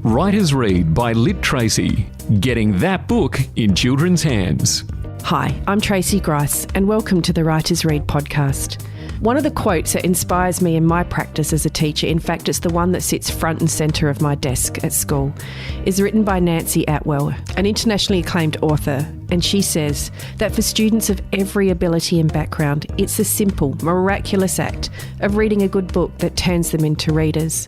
Writer's Read by LiTracey. Getting that book in children's hands. Hi, I'm Tracey Grice and welcome to the Writer's Read podcast. One of the quotes that inspires me in my practice as a teacher, in fact it's the one that sits front and centre of my desk at school, is written by Nancy Atwell, an internationally acclaimed author, and she says that for students of every ability and background, it's the simple, miraculous act of reading a good book that turns them into readers.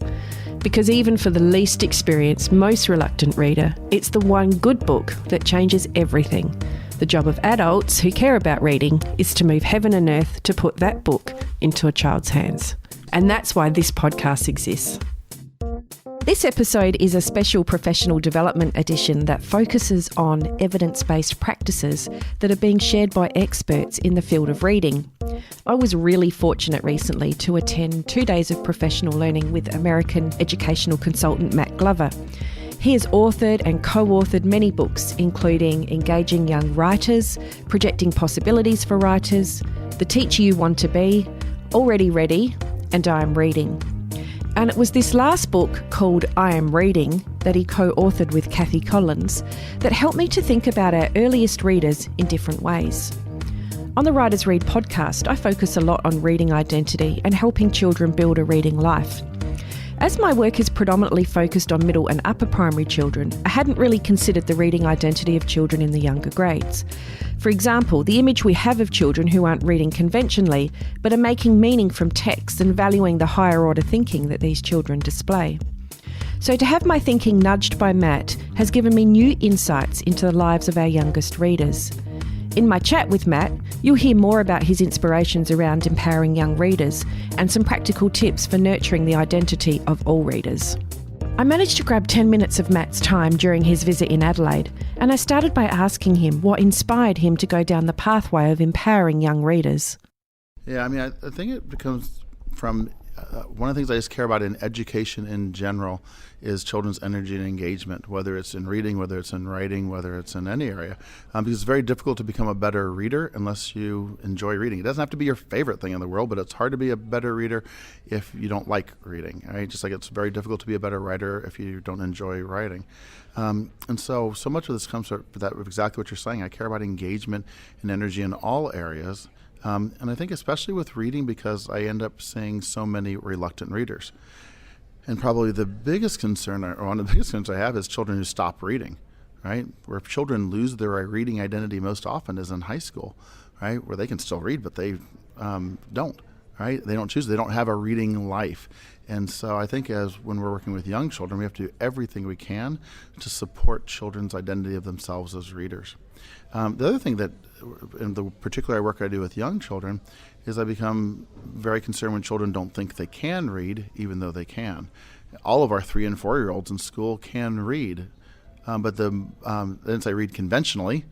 Because even for the least experienced, most reluctant reader, it's the one good book that changes everything. The job of adults who care about reading is to move heaven and earth to put that book into a child's hands. And that's why this podcast exists. This episode is a special professional development edition that focuses on evidence-based practices that are being shared by experts in the field of reading. I was really fortunate recently to attend 2 days of professional learning with American educational consultant Matt Glover. He has authored and co-authored many books, including Engaging Young Writers, Projecting Possibilities for Writers, The Teacher You Want to Be, Already Ready, and I Am Reading. And it was this last book, called I Am Reading, that he co-authored with Kathy Collins, that helped me to think about our earliest readers in different ways. On the Writer's Read podcast, I focus a lot on reading identity and helping children build a reading life. As my work is predominantly focused on middle and upper primary children, I hadn't really considered the reading identity of children in the younger grades. For example, the image we have of children who aren't reading conventionally, but are making meaning from text and valuing the higher order thinking that these children display. So to have my thinking nudged by Matt has given me new insights into the lives of our youngest readers. In my chat with Matt, you'll hear more about his inspirations around empowering young readers and some practical tips for nurturing the identity of all readers. I managed to grab 10 minutes of Matt's time during his visit in Adelaide, and I started by asking him what inspired him to go down the pathway of empowering young readers. Yeah, I think it comes from one of the things I just care about in education in general is children's energy and engagement, whether it's in reading, whether it's in writing, whether it's in any area. Because it's very difficult to become a better reader unless you enjoy reading. It doesn't have to be your favorite thing in the world, but it's hard to be a better reader if you don't like reading, right? Just like it's very difficult to be a better writer if you don't enjoy writing. And so much of this comes from that exactly what you're saying. I care about engagement and energy in all areas. And I think especially with reading because I end up seeing so many reluctant readers. And probably the biggest concern, or one of the biggest concerns I have is children who stop reading, right? Where children lose their reading identity most often is in high school, right? Where they can still read, but they don't, right? They don't choose, they don't have a reading life. And so I think when we're working with young children, we have to do everything we can to support children's identity of themselves as readers. The other thing that, in the particular work I do with young children, is I become very concerned when children don't think they can read, even though they can. All of our 3 and 4-year-olds in school can read, but they didn't say read conventionally,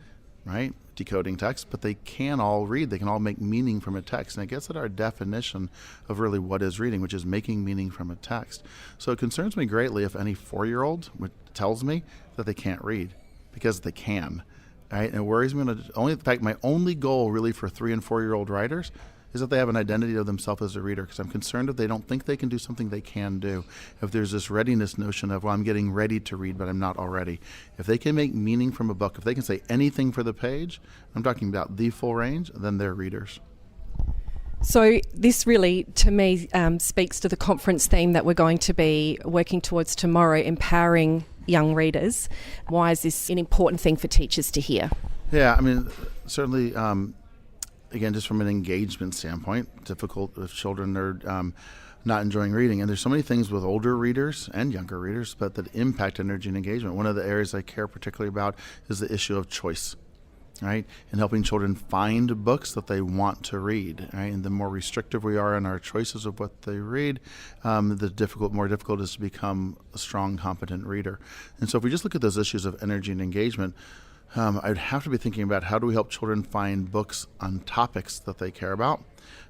right? Decoding text, but they can all read. They can all make meaning from a text. And it gets at our definition of really what is reading, which is making meaning from a text. So it concerns me greatly if any 4-year-old tells me that they can't read, because they can. Right? And it worries me. In fact, my only goal really for 3 and 4-year-old writers is that they have an identity of themselves as a reader, because I'm concerned if they don't think they can do something they can do. If there's this readiness notion of, well, I'm getting ready to read, but I'm not already. If they can make meaning from a book, if they can say anything for the page, I'm talking about the full range, then they're readers. So this really, to me, speaks to the conference theme that we're going to be working towards tomorrow, empowering young readers. Why is this an important thing for teachers to hear? Yeah, certainly, again, just from an engagement standpoint, difficult if children are not enjoying reading. And there's so many things with older readers and younger readers, but that impact energy and engagement. One of the areas I care particularly about is the issue of choice. Right, and helping children find books that they want to read. Right, and the more restrictive we are in our choices of what they read, the more difficult it is to become a strong, competent reader. And so, if we just look at those issues of energy and engagement, I'd have to be thinking about how do we help children find books on topics that they care about,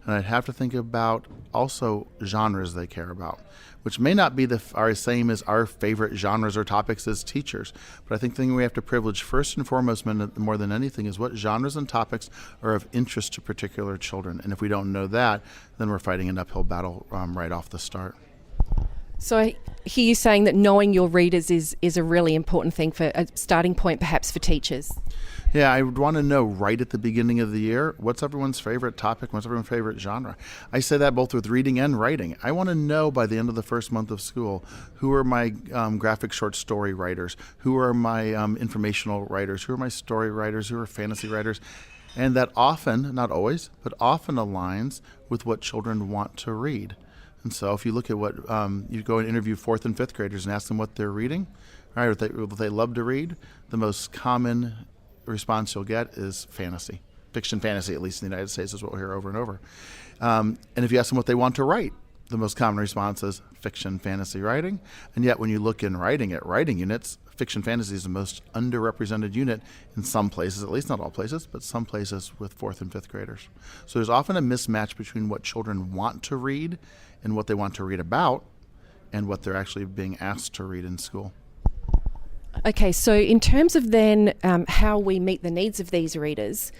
and I'd have to think about also genres they care about, which may not be our same as our favorite genres or topics as teachers. But I think the thing we have to privilege first and foremost, more than anything, is what genres and topics are of interest to particular children. And if we don't know that, then we're fighting an uphill battle right off the start. So I hear you saying that knowing your readers is a really important thing, for a starting point perhaps for teachers. Yeah, I would want to know right at the beginning of the year, what's everyone's favorite topic, what's everyone's favorite genre. I say that both with reading and writing. I want to know by the end of the first month of school, who are my graphic short story writers, who are my informational writers, who are my story writers, who are fantasy writers. And that often, not always, but often aligns with what children want to read. And so if you look at what, you go and interview 4th and 5th graders and ask them what they're reading, right, what they love to read, the most common response you'll get is fantasy. Fiction fantasy, at least in the United States, is what we'll hear over and over. And if you ask them what they want to write, the most common response is fiction fantasy writing. And yet when you look in writing at writing units, fiction fantasy is the most underrepresented unit in some places, at least not all places, but some places with 4th and 5th graders. So there's often a mismatch between what children want to read and what they want to read about and what they're actually being asked to read in school. Okay, so in terms of then how we meet the needs of these readers,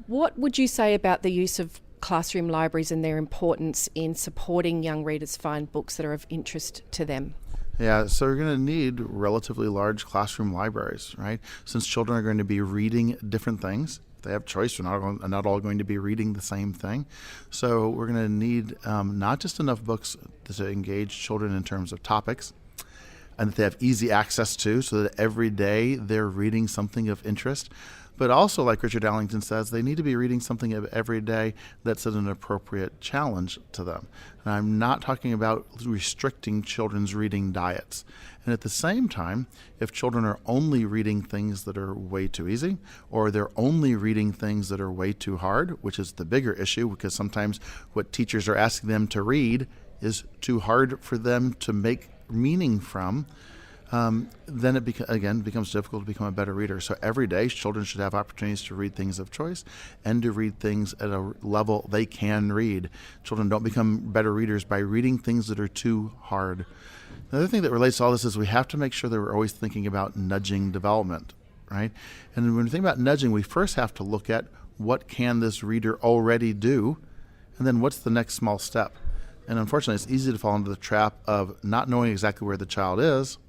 what would you say about the use of classroom libraries and their importance in supporting young readers find books that are of interest to them? Yeah, so you're going to need relatively large classroom libraries, right? Since children are going to be reading different things, if they have choice, they're not all going to be reading the same thing. So we're going to need not just enough books to engage children in terms of topics, and that they have easy access to, so that every day they're reading something of interest. But also, like Richard Allington says, they need to be reading something every day that's an appropriate challenge to them. And I'm not talking about restricting children's reading diets. And at the same time, if children are only reading things that are way too easy, or they're only reading things that are way too hard, which is the bigger issue, because sometimes what teachers are asking them to read is too hard for them to make meaning from, then it becomes difficult to become a better reader. So every day, children should have opportunities to read things of choice and to read things at a level they can read. Children don't become better readers by reading things that are too hard. The other thing that relates to all this is we have to make sure that we're always thinking about nudging development, right? And when we think about nudging, we first have to look at what can this reader already do, and then what's the next small step. And unfortunately, it's easy to fall into the trap of not knowing exactly where the child is,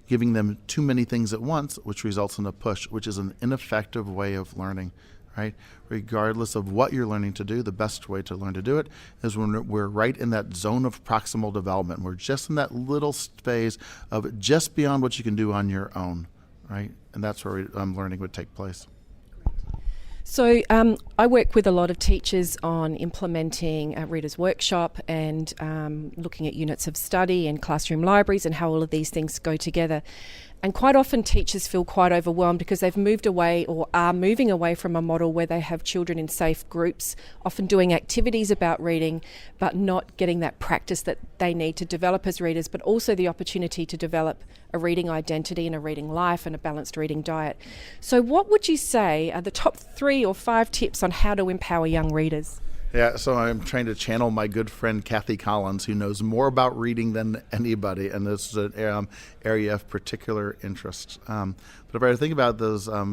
giving them too many things at once, which results in a push, which is an ineffective way of learning, right? Regardless of what you're learning to do, the best way to learn to do it is when we're right in that zone of proximal development. We're just in that little phase of just beyond what you can do on your own, right? And that's where learning would take place. So I work with a lot of teachers on implementing a Reader's Workshop and looking at units of study and classroom libraries and how all of these things go together. And quite often teachers feel quite overwhelmed because they've moved away or are moving away from a model where they have children in safe groups, often doing activities about reading, but not getting that practice that they need to develop as readers, but also the opportunity to develop a reading identity and a reading life and a balanced reading diet. So what would you say are the top 3 or 5 tips on how to empower young readers? Yeah, so I'm trying to channel my good friend Kathy Collins, who knows more about reading than anybody, and this is an area of particular interest. But if I think about those at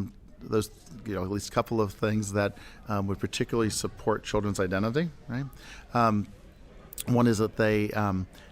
least a couple of things that would particularly support children's identity, right? One is that they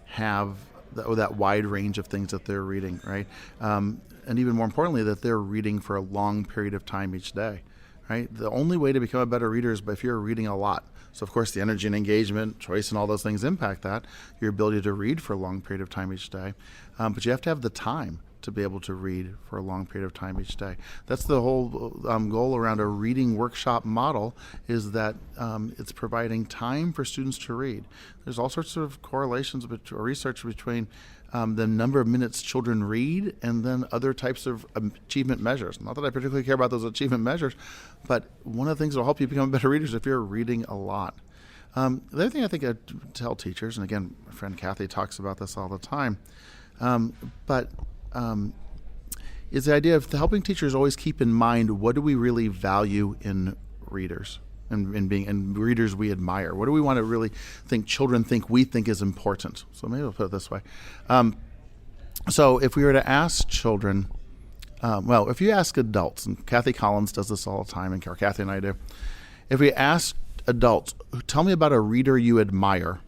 have that wide range of things that they're reading, right? And even more importantly, that they're reading for a long period of time each day, right? The only way to become a better reader is if you're reading a lot. So, of course, the energy and engagement, choice, and all those things impact that, your ability to read for a long period of time each day. But you have to have the time to be able to read for a long period of time each day. That's the whole goal around a reading workshop model, is that it's providing time for students to read. There's all sorts of correlations or research between the number of minutes children read and then other types of achievement measures. Not that I particularly care about those achievement measures, but one of the things that will help you become better readers if you're reading a lot. The other thing I think I tell teachers, and again, my friend Kathy talks about this all the time, is the idea of helping teachers always keep in mind, what do we really value in readers and readers we admire? What do we want to really think children we think is important? So maybe I'll put it this way. So if we were to ask children, if you ask adults, and Kathy Collins does this all the time, and Kathy and I do, if we ask adults, tell me about a reader you admire,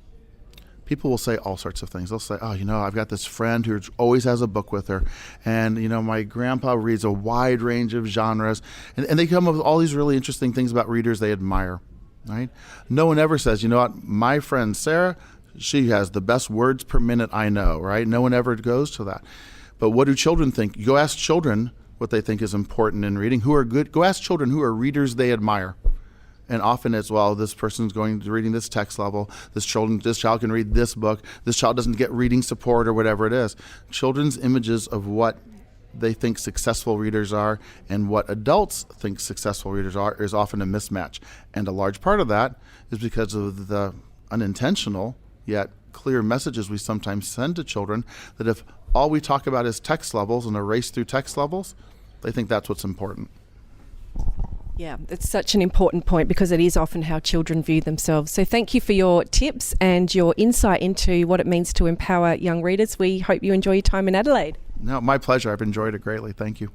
people will say all sorts of things. They'll say, oh, I've got this friend who always has a book with her, and my grandpa reads a wide range of genres, and they come up with all these really interesting things about readers they admire, right? No one ever says, my friend Sarah, she has the best words per minute I know, right? No one ever goes to that. But what do children think? You go ask children what they think is important in reading. Who are good? Go ask children who are readers they admire. And often it's, this person's going to reading this text level. This child can read this book. This child doesn't get reading support or whatever it is. Children's images of what they think successful readers are and what adults think successful readers are is often a mismatch. And a large part of that is because of the unintentional yet clear messages we sometimes send to children that if all we talk about is text levels and a race through text levels, they think that's what's important. Yeah, it's such an important point because it is often how children view themselves. So thank you for your tips and your insight into what it means to empower young readers. We hope you enjoy your time in Adelaide. No, my pleasure. I've enjoyed it greatly. Thank you.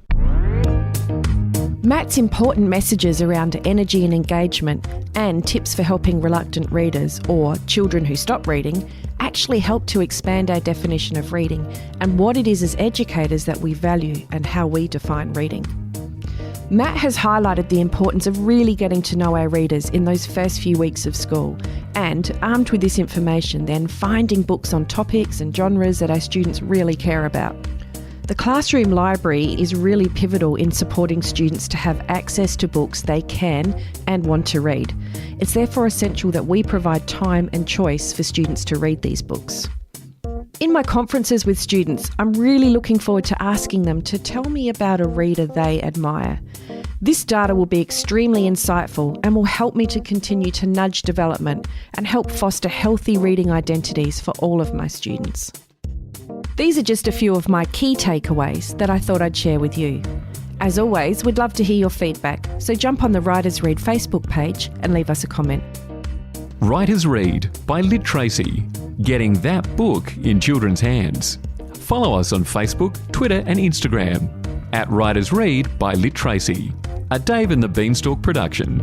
Matt's important messages around energy and engagement and tips for helping reluctant readers or children who stop reading actually help to expand our definition of reading and what it is as educators that we value and how we define reading. Matt has highlighted the importance of really getting to know our readers in those first few weeks of school and, armed with this information, then finding books on topics and genres that our students really care about. The classroom library is really pivotal in supporting students to have access to books they can and want to read. It's therefore essential that we provide time and choice for students to read these books. In my conferences with students, I'm really looking forward to asking them to tell me about a reader they admire. This data will be extremely insightful and will help me to continue to nudge development and help foster healthy reading identities for all of my students. These are just a few of my key takeaways that I thought I'd share with you. As always, we'd love to hear your feedback, so jump on the Writers Read Facebook page and leave us a comment. Writers Read by LiTracey. Getting that book in children's hands. Follow us on Facebook, Twitter and Instagram @Writers Read by LiTracey, a Dave and the Beanstalk production.